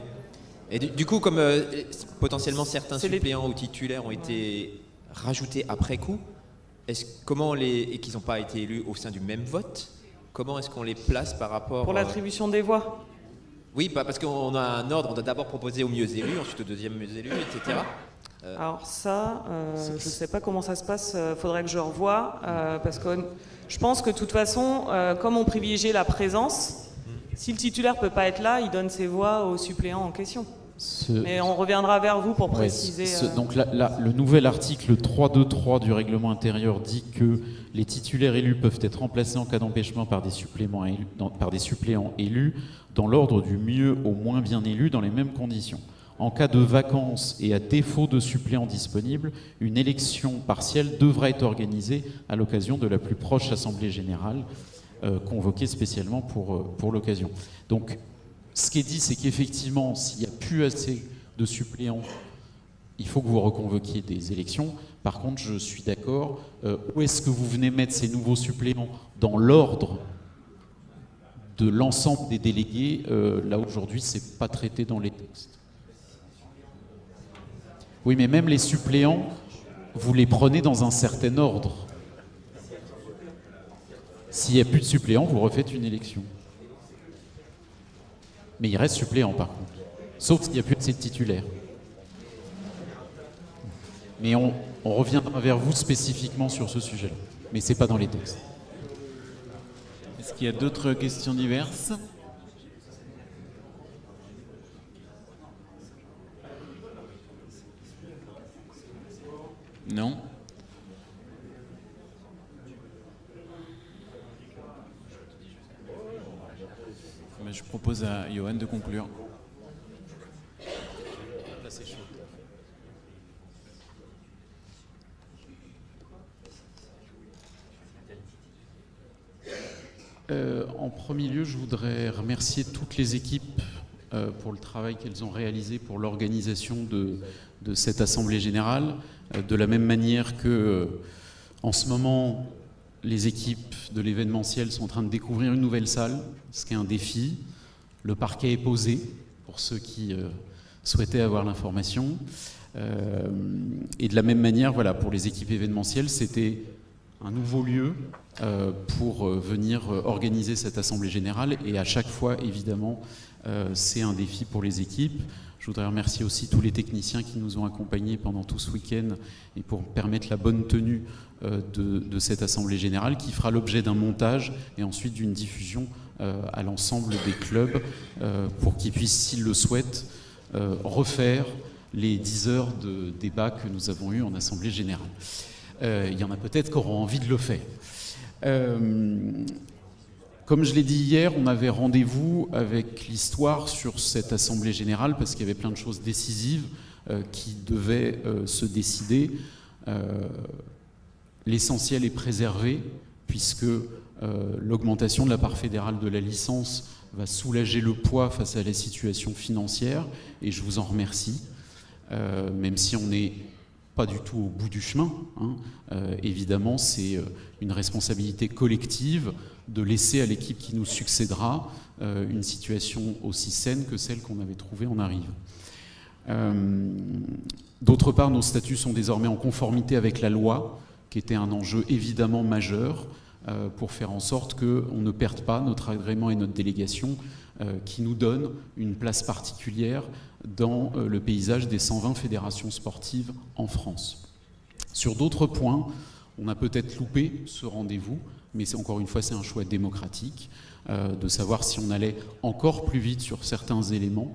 Et du coup, comme potentiellement certains suppléants ou titulaires ont été rajoutés après coup, et qu'ils n'ont pas été élus au sein du même vote, comment est-ce qu'on les place par rapport... Pour l'attribution des voix? Oui, parce qu'on a un ordre, on doit d'abord proposer aux mieux élus, ensuite aux deuxièmes mieux élus, etc. Alors ça, je ne sais pas comment ça se passe, faudrait que je revoie, parce que je pense que de toute façon, comme on privilégie la présence, si le titulaire ne peut pas être là, il donne ses voix aux suppléants en question. Mais on reviendra vers vous pour préciser. Donc le nouvel article 3.2.3 du règlement intérieur dit que les titulaires élus peuvent être remplacés en cas d'empêchement par des suppléants élus dans l'ordre du mieux au moins bien élu dans les mêmes conditions. En cas de vacance et à défaut de suppléants disponibles, une élection partielle devra être organisée à l'occasion de la plus proche assemblée générale convoquée spécialement pour l'occasion. Donc, ce qui est dit, c'est qu'effectivement, s'il n'y a plus assez de suppléants, il faut que vous reconvoquiez des élections. Par contre, je suis d'accord. Où est-ce que vous venez mettre ces nouveaux suppléants dans l'ordre de l'ensemble des délégués? Là, aujourd'hui, ce n'est pas traité dans les textes. Oui, mais même les suppléants, vous les prenez dans un certain ordre. S'il n'y a plus de suppléants, vous refaites une élection. Mais il reste suppléant, par contre. Sauf s'il n'y a plus assez de titulaires. Mais on reviendra vers vous spécifiquement sur ce sujet-là. Mais ce n'est pas dans les textes. Est-ce qu'il y a d'autres questions diverses? Non? Mais je propose à Johan de conclure. Là, c'est chaud. En premier lieu, je voudrais remercier toutes les équipes pour le travail qu'elles ont réalisé pour l'organisation de cette Assemblée Générale. De la même manière que, en ce moment, les équipes de l'événementiel sont en train de découvrir une nouvelle salle, ce qui est un défi. Le parquet est posé, pour ceux qui souhaitaient avoir l'information. Et de la même manière, voilà, pour les équipes événementielles, c'était un nouveau lieu pour venir organiser cette Assemblée Générale. Et à chaque fois, évidemment, c'est un défi pour les équipes. Je voudrais remercier aussi tous les techniciens qui nous ont accompagnés pendant tout ce week-end et pour permettre la bonne tenue de cette Assemblée Générale qui fera l'objet d'un montage et ensuite d'une diffusion à l'ensemble des clubs pour qu'ils puissent, s'ils le souhaitent, refaire les 10 heures de débat que nous avons eues en Assemblée Générale. Il y en a peut-être qui auront envie de le faire. Comme je l'ai dit hier, on avait rendez-vous avec l'histoire sur cette Assemblée Générale parce qu'il y avait plein de choses décisives qui devaient se décider. L'essentiel est préservé puisque l'augmentation de la part fédérale de la licence va soulager le poids face à la situation financière et je vous en remercie, même si on n'est pas du tout au bout du chemin. Évidemment, c'est une responsabilité collective de laisser à l'équipe qui nous succédera une situation aussi saine que celle qu'on avait trouvée en arrivant. D'autre part, nos statuts sont désormais en conformité avec la loi, qui était un enjeu évidemment majeur pour faire en sorte qu'on ne perde pas notre agrément et notre délégation qui nous donne une place particulière dans le paysage des 120 fédérations sportives en France. Sur d'autres points, on a peut-être loupé ce rendez-vous, mais encore une fois, c'est un choix démocratique de savoir si on allait encore plus vite sur certains éléments.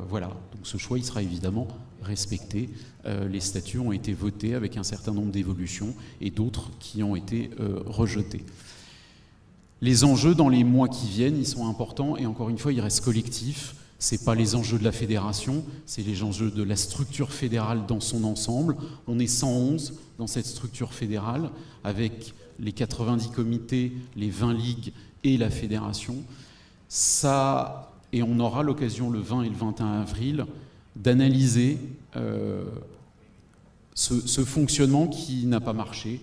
Voilà, donc ce choix, il sera évidemment respecté. Les statuts ont été votés avec un certain nombre d'évolutions et d'autres qui ont été rejetés. Les enjeux dans les mois qui viennent, ils sont importants et encore une fois, ils restent collectifs. Ce n'est pas les enjeux de la fédération, c'est les enjeux de la structure fédérale dans son ensemble. On est 111 dans cette structure fédérale, avec les 90 comités, les 20 ligues et la fédération. Ça, et on aura l'occasion le 20 et le 21 avril d'analyser ce fonctionnement qui n'a pas marché.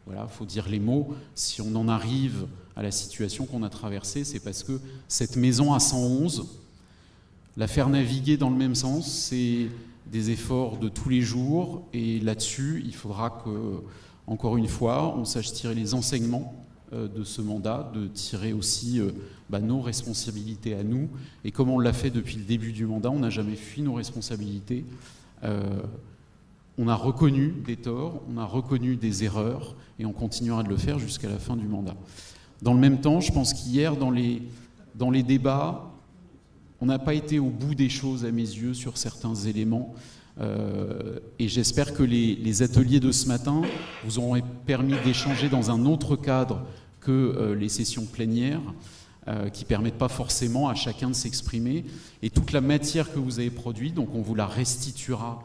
Voilà, faut dire les mots. Si on en arrive à la situation qu'on a traversée, c'est parce que cette maison à 111, la faire naviguer dans le même sens, c'est des efforts de tous les jours. Et là-dessus, il faudra que, encore une fois, on sache tirer les enseignements de ce mandat, de tirer aussi nos responsabilités à nous. Et comme on l'a fait depuis le début du mandat, on n'a jamais fui nos responsabilités. On a reconnu des torts, on a reconnu des erreurs, et on continuera de le faire jusqu'à la fin du mandat. Dans le même temps, je pense qu'hier, dans les débats, on n'a pas été au bout des choses à mes yeux sur certains éléments. Et j'espère que les ateliers de ce matin vous auront permis d'échanger dans un autre cadre que les sessions plénières, qui ne permettent pas forcément à chacun de s'exprimer. Et toute la matière que vous avez produite, donc on vous la restituera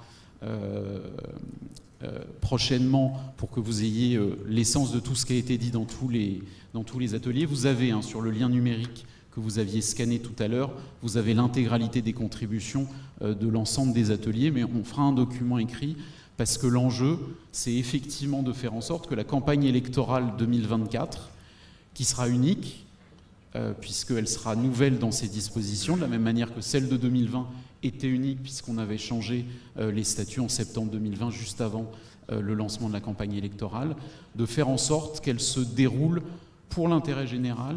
prochainement pour que vous ayez l'essence de tout ce qui a été dit dans tous les ateliers. Vous avez sur le lien numérique que vous aviez scanné tout à l'heure, vous avez l'intégralité des contributions de l'ensemble des ateliers, mais on fera un document écrit parce que l'enjeu, c'est effectivement de faire en sorte que la campagne électorale 2024, qui sera unique, puisqu'elle sera nouvelle dans ses dispositions, de la même manière que celle de 2020 était unique, puisqu'on avait changé les statuts en septembre 2020, juste avant le lancement de la campagne électorale, de faire en sorte qu'elle se déroule pour l'intérêt général,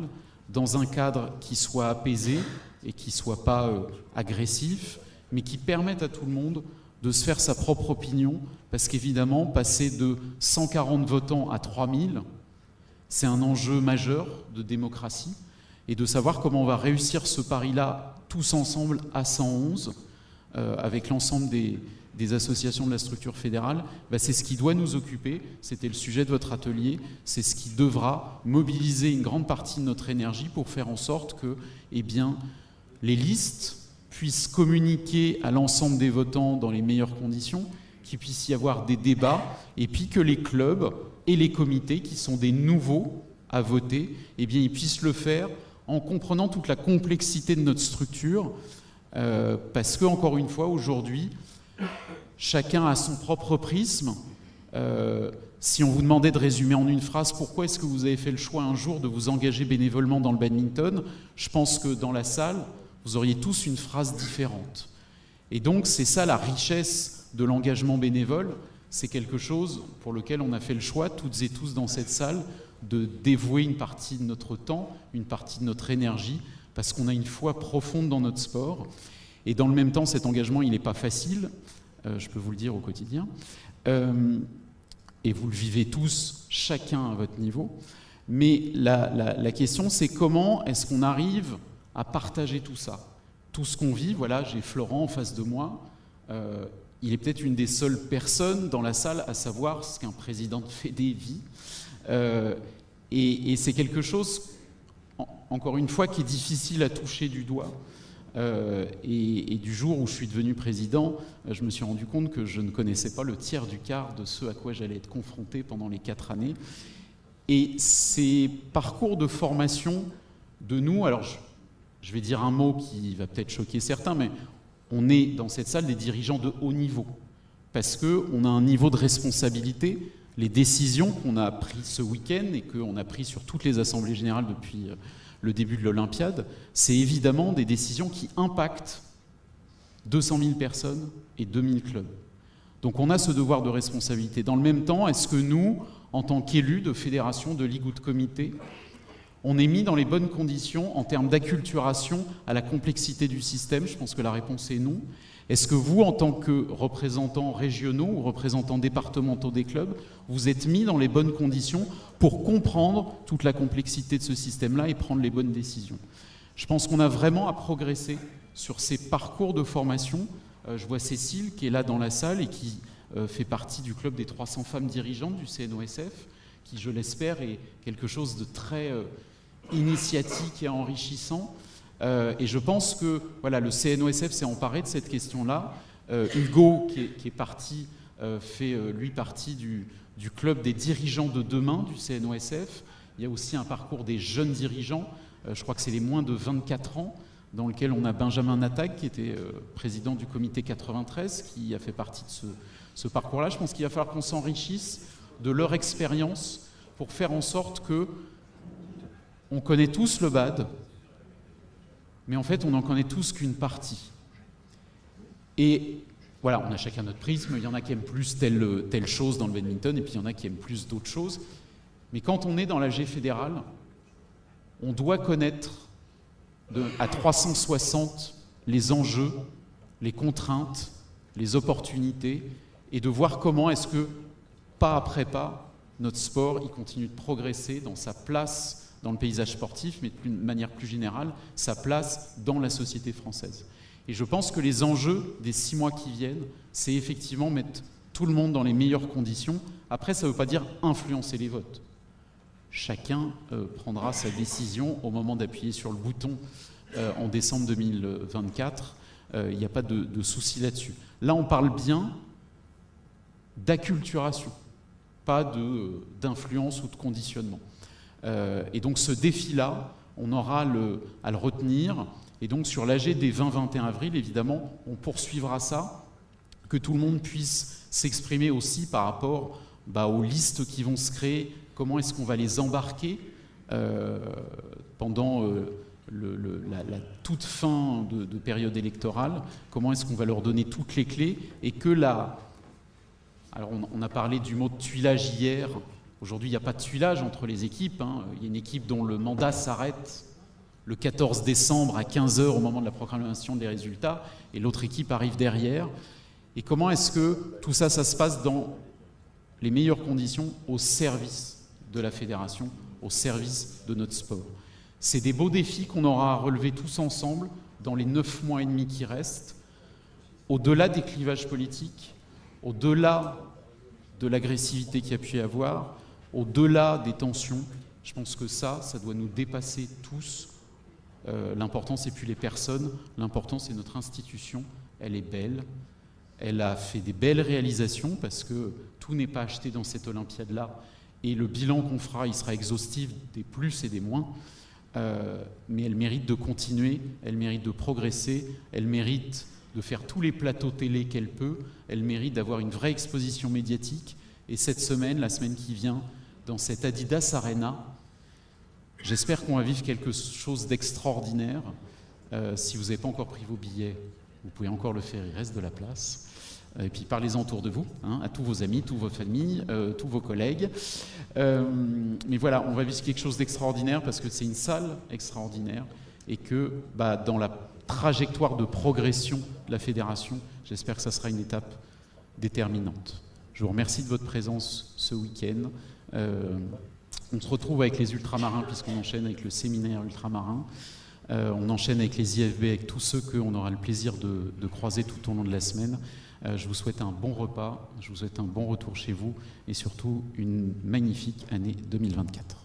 dans un cadre qui soit apaisé et qui ne soit pas agressif, mais qui permette à tout le monde de se faire sa propre opinion, parce qu'évidemment, passer de 140 votants à 3000, c'est un enjeu majeur de démocratie, et de savoir comment on va réussir ce pari-là tous ensemble à 111, avec l'ensemble des associations de la structure fédérale, c'est ce qui doit nous occuper, c'était le sujet de votre atelier, c'est ce qui devra mobiliser une grande partie de notre énergie pour faire en sorte que les listes puissent communiquer à l'ensemble des votants dans les meilleures conditions, qu'il puisse y avoir des débats, et puis que les clubs et les comités, qui sont des nouveaux à voter, ils puissent le faire en comprenant toute la complexité de notre structure, parce que, encore une fois, aujourd'hui, chacun a son propre prisme. Si on vous demandait de résumer en une phrase pourquoi est-ce que vous avez fait le choix un jour de vous engager bénévolement dans le badminton, je pense que dans la salle, vous auriez tous une phrase différente. Et donc c'est ça la richesse de l'engagement bénévole, c'est quelque chose pour lequel on a fait le choix, toutes et tous dans cette salle, de dévouer une partie de notre temps, une partie de notre énergie, parce qu'on a une foi profonde dans notre sport. Et dans le même temps, cet engagement, il n'est pas facile, je peux vous le dire au quotidien, et vous le vivez tous, chacun à votre niveau. Mais la question, c'est comment est-ce qu'on arrive à partager tout ça, tout ce qu'on vit. Voilà, j'ai Florent en face de moi, il est peut-être une des seules personnes dans la salle à savoir ce qu'un président de fédé vit, et c'est quelque chose, encore une fois, qui est difficile à toucher du doigt. Et du jour où je suis devenu président, je me suis rendu compte que je ne connaissais pas le tiers du quart de ce à quoi j'allais être confronté pendant les 4 années. Et ces parcours de formation de nous, alors je vais dire un mot qui va peut-être choquer certains, mais on est dans cette salle des dirigeants de haut niveau, parce qu'on a un niveau de responsabilité. Les décisions qu'on a prises ce week-end et qu'on a prises sur toutes les assemblées générales depuis le début de l'Olympiade, c'est évidemment des décisions qui impactent 200 000 personnes et 2000 clubs. Donc on a ce devoir de responsabilité. Dans le même temps, est-ce que nous, en tant qu'élus de fédération, de ligue ou de comité, on est mis dans les bonnes conditions en termes d'acculturation à la complexité du système? Je pense que la réponse est non. Est-ce que vous, en tant que représentants régionaux ou représentants départementaux des clubs, vous êtes mis dans les bonnes conditions pour comprendre toute la complexité de ce système-là et prendre les bonnes décisions? Je pense qu'on a vraiment à progresser sur ces parcours de formation. Je vois Cécile qui est là dans la salle et qui fait partie du club des 300 femmes dirigeantes du CNOSF, qui, je l'espère, est quelque chose de très initiatique et enrichissant. Et je pense que voilà, le CNOSF s'est emparé de cette question-là. Hugo, qui est parti, fait lui partie du club des dirigeants de demain du CNOSF. Il y a aussi un parcours des jeunes dirigeants, je crois que c'est les moins de 24 ans, dans lequel on a Benjamin Natag, qui était président du comité 93, qui a fait partie de ce parcours-là. Je pense qu'il va falloir qu'on s'enrichisse de leur expérience pour faire en sorte que on connaît tous le BAD, mais en fait on n'en connaît tous qu'une partie. Et voilà, on a chacun notre prisme, il y en a qui aiment plus telle chose dans le badminton, et puis il y en a qui aiment plus d'autres choses. Mais quand on est dans l'AG fédéral, on doit connaître à 360 les enjeux, les contraintes, les opportunités, et de voir comment est-ce que, pas après pas, notre sport il continue de progresser dans sa place dans le paysage sportif, mais de manière plus générale, sa place dans la société française. Et je pense que les enjeux des 6 mois qui viennent, c'est effectivement mettre tout le monde dans les meilleures conditions. Après, ça ne veut pas dire influencer les votes. Chacun prendra sa décision au moment d'appuyer sur le bouton en décembre 2024. Il n'y a pas de souci là-dessus. Là, on parle bien d'acculturation, pas d'influence ou de conditionnement. Et donc ce défi-là, on aura à le retenir. Et donc sur l'AG des 20-21 avril, évidemment, on poursuivra ça, que tout le monde puisse s'exprimer aussi par rapport aux listes qui vont se créer, comment est-ce qu'on va les embarquer pendant la toute fin de période électorale, comment est-ce qu'on va leur donner toutes les clés, et que alors on a parlé du mot de tuilage hier. Aujourd'hui, il n'y a pas de tuilage entre les équipes. Il y a une équipe dont le mandat s'arrête le 14 décembre à 15h au moment de la proclamation des résultats, et l'autre équipe arrive derrière. Et comment est-ce que tout ça, ça se passe dans les meilleures conditions au service de la fédération, au service de notre sport? C'est des beaux défis qu'on aura à relever tous ensemble dans les 9 mois et demi qui restent, au-delà des clivages politiques, au-delà de l'agressivité qu'il y a pu y avoir, au-delà des tensions. Je pense que ça doit nous dépasser tous. L'important, c'est plus les personnes, l'important, c'est notre institution. Elle est belle, elle a fait des belles réalisations, parce que tout n'est pas acheté dans cette Olympiade-là, et le bilan qu'on fera, il sera exhaustif des plus et des moins, mais elle mérite de continuer, elle mérite de progresser, elle mérite de faire tous les plateaux télé qu'elle peut, elle mérite d'avoir une vraie exposition médiatique. Et cette semaine, la semaine qui vient, dans cette Adidas Arena, j'espère qu'on va vivre quelque chose d'extraordinaire. Si vous n'avez pas encore pris vos billets, vous pouvez encore le faire, il reste de la place. Et puis parlez-en autour de vous, à tous vos amis, toutes vos familles, tous vos collègues. Mais voilà, on va vivre quelque chose d'extraordinaire, parce que c'est une salle extraordinaire, et que dans la trajectoire de progression de la fédération, j'espère que ça sera une étape déterminante. Je vous remercie de votre présence ce week-end. On se retrouve avec les ultramarins, puisqu'on enchaîne avec le séminaire ultramarin. On enchaîne avec les IFB, avec tous ceux qu'on aura le plaisir de croiser tout au long de la semaine. Je vous souhaite un bon repas, je vous souhaite un bon retour chez vous, et surtout une magnifique année 2024.